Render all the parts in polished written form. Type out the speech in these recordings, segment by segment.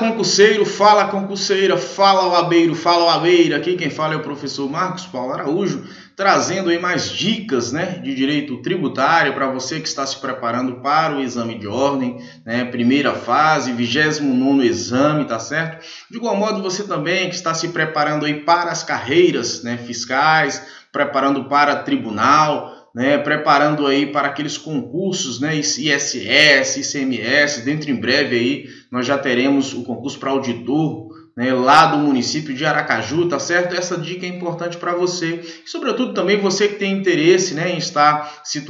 concurseiro, fala concurseira, fala OABeiro, fala OABeira. Aqui quem fala é o professor Marcos Paulo Araújo, trazendo aí mais dicas, né, de direito tributário para você que está se preparando para o exame de ordem, né, primeira fase, 29º exame, tá certo? De igual modo, você também que está se preparando aí para as carreiras, né, fiscais, preparando para tribunal, né, preparando aí para aqueles concursos, né, ISS, ICMS. Dentro em breve aí nós já teremos o concurso para auditor, né, lá do município de Aracaju, tá certo? Essa dica é importante para você e sobretudo também você que tem interesse, né, em estar se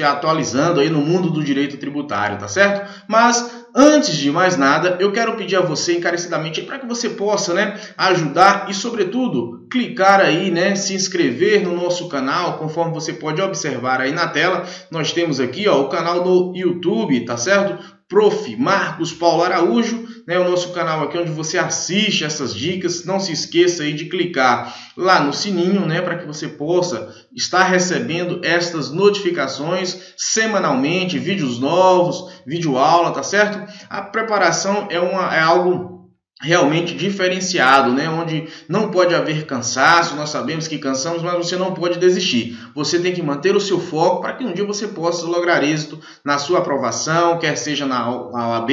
atualizando aí no mundo do direito tributário, tá certo? Mas antes de mais nada, eu quero pedir a você encarecidamente para que você possa, né, ajudar e, sobretudo, clicar aí, né, se inscrever no nosso canal. Conforme você pode observar aí na tela, nós temos aqui, ó, o canal no YouTube, tá certo? Prof. Marcos Paulo Araújo, né, o nosso canal aqui onde você assiste essas dicas. Não se esqueça aí de clicar lá no sininho, né, para que você possa estar recebendo estas notificações semanalmente, vídeos novos, vídeo aula, tá certo? A preparação é algo realmente diferenciado, né? Onde não pode haver cansaço. Nós sabemos que cansamos, mas você não pode desistir. Você tem que manter o seu foco para que um dia você possa lograr êxito na sua aprovação, quer seja na OAB,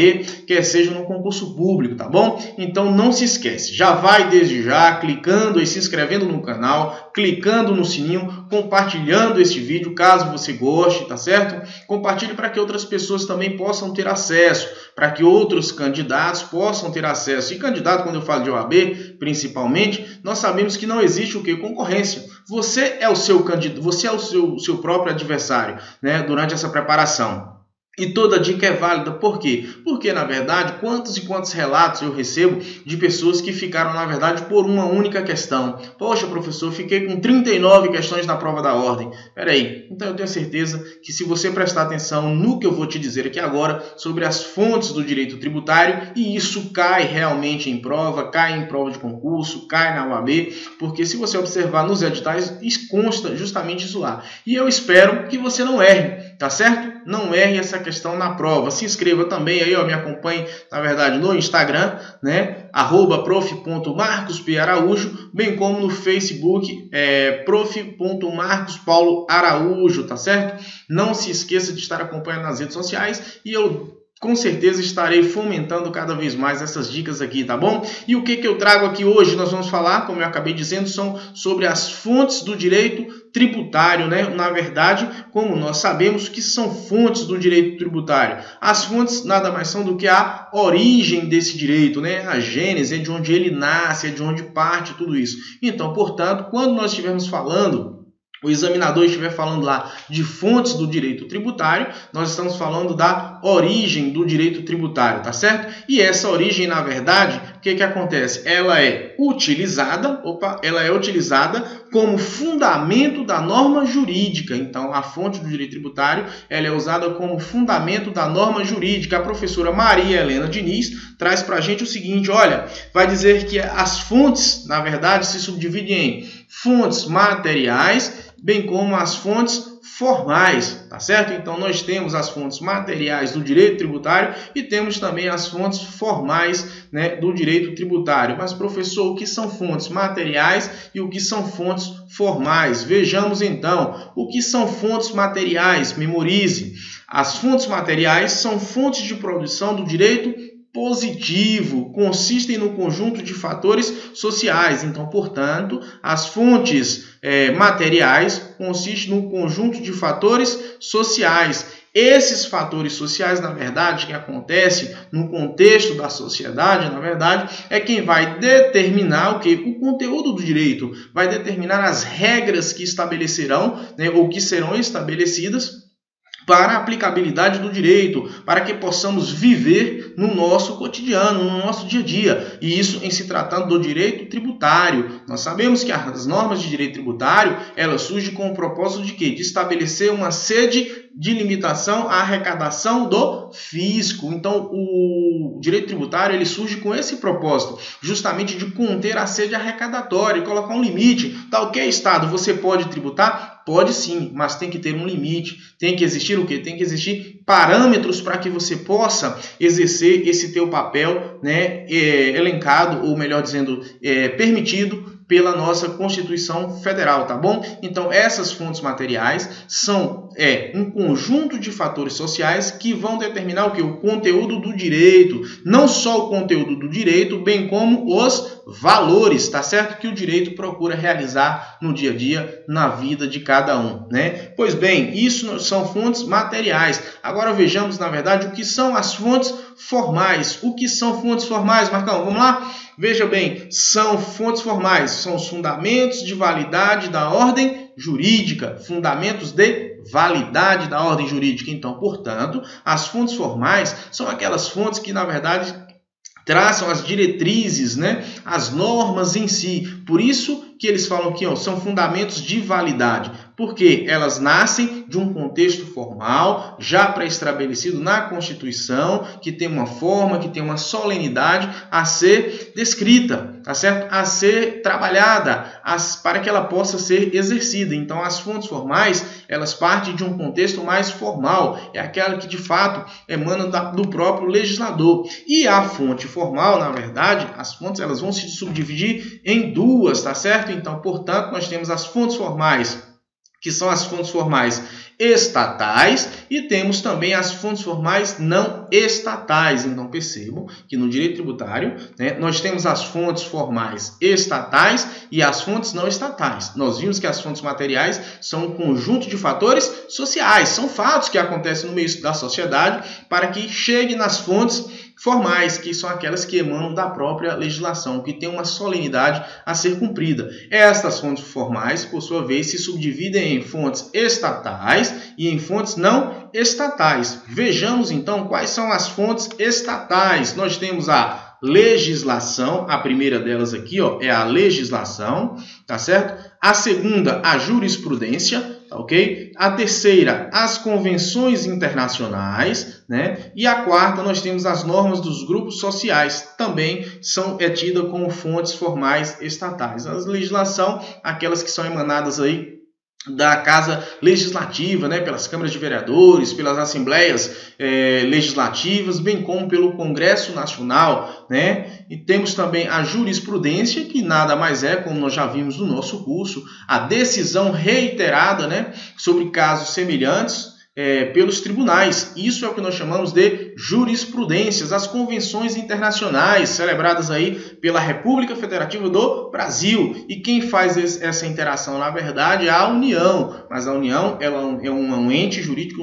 quer seja no concurso público, tá bom? Então não se esquece, já vai desde já clicando e se inscrevendo no canal, clicando no sininho, compartilhando este vídeo caso você goste, tá certo? Compartilhe para que outras pessoas também possam ter acesso, para que outros candidatos possam ter acesso. E candidato, quando eu falo de OAB, principalmente, nós sabemos que não existe o que? Concorrência. Você é o seu candidato, você é o seu próprio adversário, né, durante essa preparação. E toda dica é válida. Por quê? Porque, na verdade, quantos e quantos relatos eu recebo de pessoas que ficaram, na verdade, por uma única questão. Poxa, professor, fiquei com 39 questões na prova da ordem. Peraí, então eu tenho certeza que se você prestar atenção no que eu vou te dizer aqui agora sobre as fontes do direito tributário, e isso cai realmente em prova, cai em prova de concurso, cai na OAB, porque se você observar nos editais, consta justamente isso lá. E eu espero que você não erre, tá certo? Não erre essa questão na prova. Se inscreva também aí, ó, me acompanhe, na verdade, no Instagram, né, @prof.marcosparaújo, bem como no Facebook, prof.marcospauloaraújo, tá certo? Não se esqueça de estar acompanhando nas redes sociais e eu com certeza estarei fomentando cada vez mais essas dicas aqui, tá bom? E o que eu trago aqui hoje? Nós vamos falar, como eu acabei dizendo, são sobre as fontes do direito tributário, né? Na verdade, como nós sabemos que são fontes do direito tributário, as fontes nada mais são do que a origem desse direito, né? A gênese, é de onde ele nasce, é de onde parte tudo isso. Então, portanto, quando nós estivermos falando, o examinador estiver falando lá de fontes do direito tributário, nós estamos falando da origem do direito tributário, tá certo? E essa origem, na verdade, o que acontece? Ela é utilizada como fundamento da norma jurídica. Então, a fonte do direito tributário, ela é usada como fundamento da norma jurídica. A professora Maria Helena Diniz traz para a gente o seguinte, olha, vai dizer que as fontes, na verdade, se subdividem em fontes materiais, bem como as fontes formais, tá certo? Então, nós temos as fontes materiais do direito tributário e temos também as fontes formais, né, do direito tributário. Mas, professor, o que são fontes materiais e o que são fontes formais? Vejamos, então, o que são fontes materiais. Memorize. As fontes materiais são fontes de produção do direito positivo, consistem no conjunto de fatores sociais. Então, portanto, as fontes materiais consistem no conjunto de fatores sociais. Esses fatores sociais, na verdade, que acontece no contexto da sociedade, na verdade, é quem vai determinar o que? O conteúdo do direito, vai determinar as regras que estabelecerão, né, ou que serão estabelecidas para a aplicabilidade do direito, para que possamos viver no nosso cotidiano, no nosso dia a dia. E isso em se tratando do direito tributário. Nós sabemos que as normas de direito tributário, elas surgem com o propósito de quê? De estabelecer uma sede de limitação à arrecadação do fisco. Então, o direito tributário ele surge com esse propósito, justamente de conter a sede arrecadatória e colocar um limite. Tá ok, Estado? Você pode tributar? Pode sim, mas tem que ter um limite. Tem que existir o quê? Tem que existir parâmetros para que você possa exercer esse teu papel, né, elencado, ou melhor dizendo, permitido pela nossa Constituição Federal, tá bom? Então, essas fontes materiais são um conjunto de fatores sociais que vão determinar o que? O conteúdo do direito, não só o conteúdo do direito, bem como os valores, tá certo? Que o direito procura realizar no dia a dia, na vida de cada um, né? Pois bem, isso são fontes materiais. Agora vejamos, na verdade, o que são as fontes formais. O que são fontes formais, Marcão? Vamos lá? Veja bem, são fontes formais, são os fundamentos de validade da ordem jurídica, fundamentos de validade da ordem jurídica. Então, portanto, as fontes formais são aquelas fontes que, na verdade, traçam as diretrizes, né, as normas em si. Por isso que eles falam aqui, são fundamentos de validade, porque elas nascem de um contexto formal, já pré-estabelecido na Constituição, que tem uma forma, que tem uma solenidade a ser descrita, tá certo? A ser trabalhada, para que ela possa ser exercida. Então, as fontes formais, elas partem de um contexto mais formal, é aquela que, de fato, emana do próprio legislador. E a fonte formal, na verdade, as fontes, elas vão se subdividir em duas, tá certo? Então, portanto, nós temos as fontes formais, que são as fontes formais estatais, e temos também as fontes formais não estatais. Então, percebam que no direito tributário, né, nós temos as fontes formais estatais e as fontes não estatais. Nós vimos que as fontes materiais são um conjunto de fatores sociais, são fatos que acontecem no meio da sociedade para que chegue nas fontes formais, que são aquelas que emanam da própria legislação, que tem uma solenidade a ser cumprida. Estas fontes formais, por sua vez, se subdividem em fontes estatais e em fontes não estatais. Vejamos, então, quais são as fontes estatais. Nós temos a legislação, a primeira delas aqui, é a legislação, tá certo? A segunda, a jurisprudência, tá ok? A terceira, as convenções internacionais, né? E a quarta, nós temos as normas dos grupos sociais, também é tida como fontes formais estatais. A legislação, aquelas que são emanadas aí da Casa Legislativa, né, pelas câmaras de vereadores, pelas assembleias legislativas, bem como pelo Congresso Nacional, né? E temos também a jurisprudência, que nada mais é, como nós já vimos no nosso curso, a decisão reiterada, né, sobre casos semelhantes pelos tribunais. Isso é o que nós chamamos de jurisprudências, as convenções internacionais celebradas aí pela República Federativa do Brasil. E quem faz essa interação, na verdade, é a União. Mas a União ela é um ente jurídico,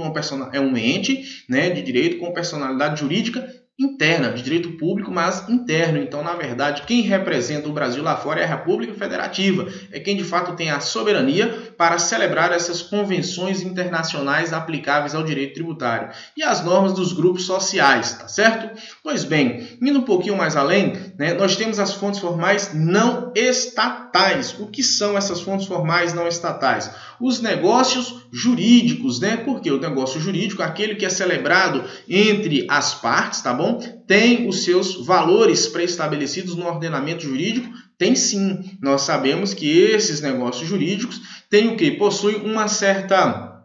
é um ente, né, de direito com personalidade jurídica interna, de direito público, mas interno. Então, na verdade, quem representa o Brasil lá fora é a República Federativa, é quem de fato tem a soberania para celebrar essas convenções internacionais aplicáveis ao direito tributário e as normas dos grupos sociais, tá certo? Pois bem, indo um pouquinho mais além, né, nós temos as fontes formais não estatais. O que são essas fontes formais não estatais? Os negócios jurídicos, né? Porque o negócio jurídico, aquele que é celebrado entre as partes, tá bom? Tem os seus valores pré-estabelecidos no ordenamento jurídico? Tem sim. Nós sabemos que esses negócios jurídicos têm o quê? Possuem uma certa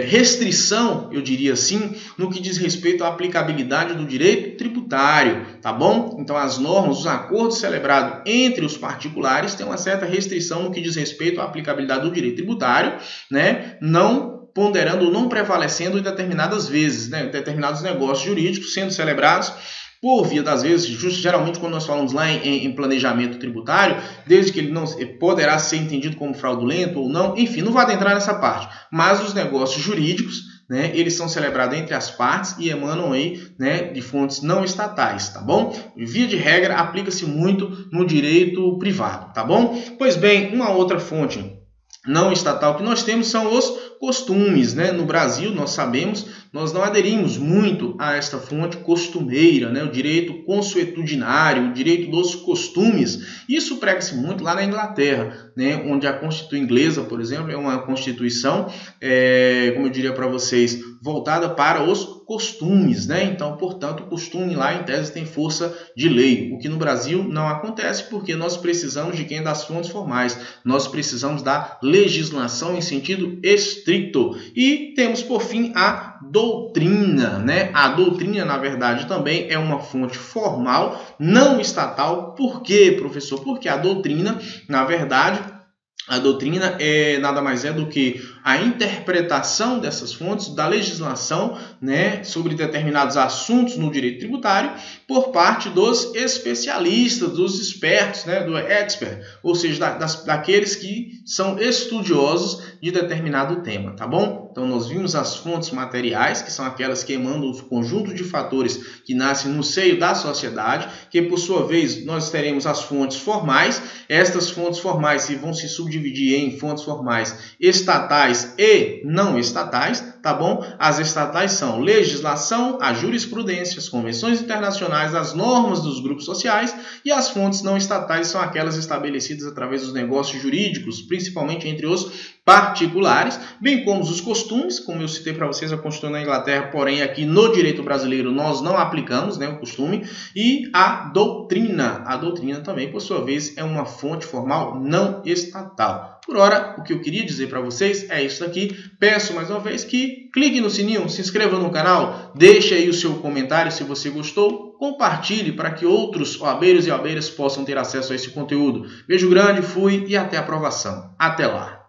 restrição, eu diria assim, no que diz respeito à aplicabilidade do direito tributário, tá bom? Então, as normas, os acordos celebrados entre os particulares têm uma certa restrição no que diz respeito à aplicabilidade do direito tributário, né? Não ponderando ou não prevalecendo em determinadas vezes, né? Determinados negócios jurídicos sendo celebrados por via das vezes, geralmente quando nós falamos lá em planejamento tributário, desde que ele não poderá ser entendido como fraudulento ou não, enfim, não vai adentrar nessa parte. Mas os negócios jurídicos, né, eles são celebrados entre as partes e emanam aí, né, de fontes não estatais, tá bom? Via de regra, aplica-se muito no direito privado, tá bom? Pois bem, uma outra fonte não estatal que nós temos são os costumes, né? No Brasil, nós sabemos, nós não aderimos muito a esta fonte costumeira, né? O direito consuetudinário, o direito dos costumes. Isso prega-se muito lá na Inglaterra, né? Onde a Constituição inglesa, por exemplo, é uma constituição, como eu diria para vocês, voltada para os costumes, né? Então, portanto, o costume lá em tese tem força de lei, o que no Brasil não acontece porque nós precisamos de quem? Das fontes formais, nós precisamos da legislação em sentido estricto. E temos, por fim, a doutrina, né? A doutrina, na verdade, também é uma fonte formal, não estatal. Por quê, professor? Porque a doutrina, na verdade, a doutrina nada mais é do que a interpretação dessas fontes da legislação, né, sobre determinados assuntos no direito tributário por parte dos especialistas, dos expertos, né, do expert, ou seja, daqueles que são estudiosos de determinado tema, tá bom? Então, nós vimos as fontes materiais, que são aquelas que emanam do conjunto de fatores que nascem no seio da sociedade, que, por sua vez, nós teremos as fontes formais. Estas fontes formais vão se subdividir em fontes formais estatais e não estatais, tá bom? As estatais são legislação, a jurisprudência, as convenções internacionais, as normas dos grupos sociais, e as fontes não estatais são aquelas estabelecidas através dos negócios jurídicos, principalmente entre os particulares, bem como os costumes, como eu citei para vocês, a Constituição da Inglaterra, porém aqui no direito brasileiro nós não aplicamos, né, o costume, e a doutrina. A doutrina também, por sua vez, é uma fonte formal não estatal. Por hora, o que eu queria dizer para vocês é isso daqui. Peço mais uma vez que clique no sininho, se inscreva no canal, deixe aí o seu comentário se você gostou, compartilhe para que outros OABeiros e OABeiras possam ter acesso a esse conteúdo. Beijo grande, fui e até a aprovação. Até lá!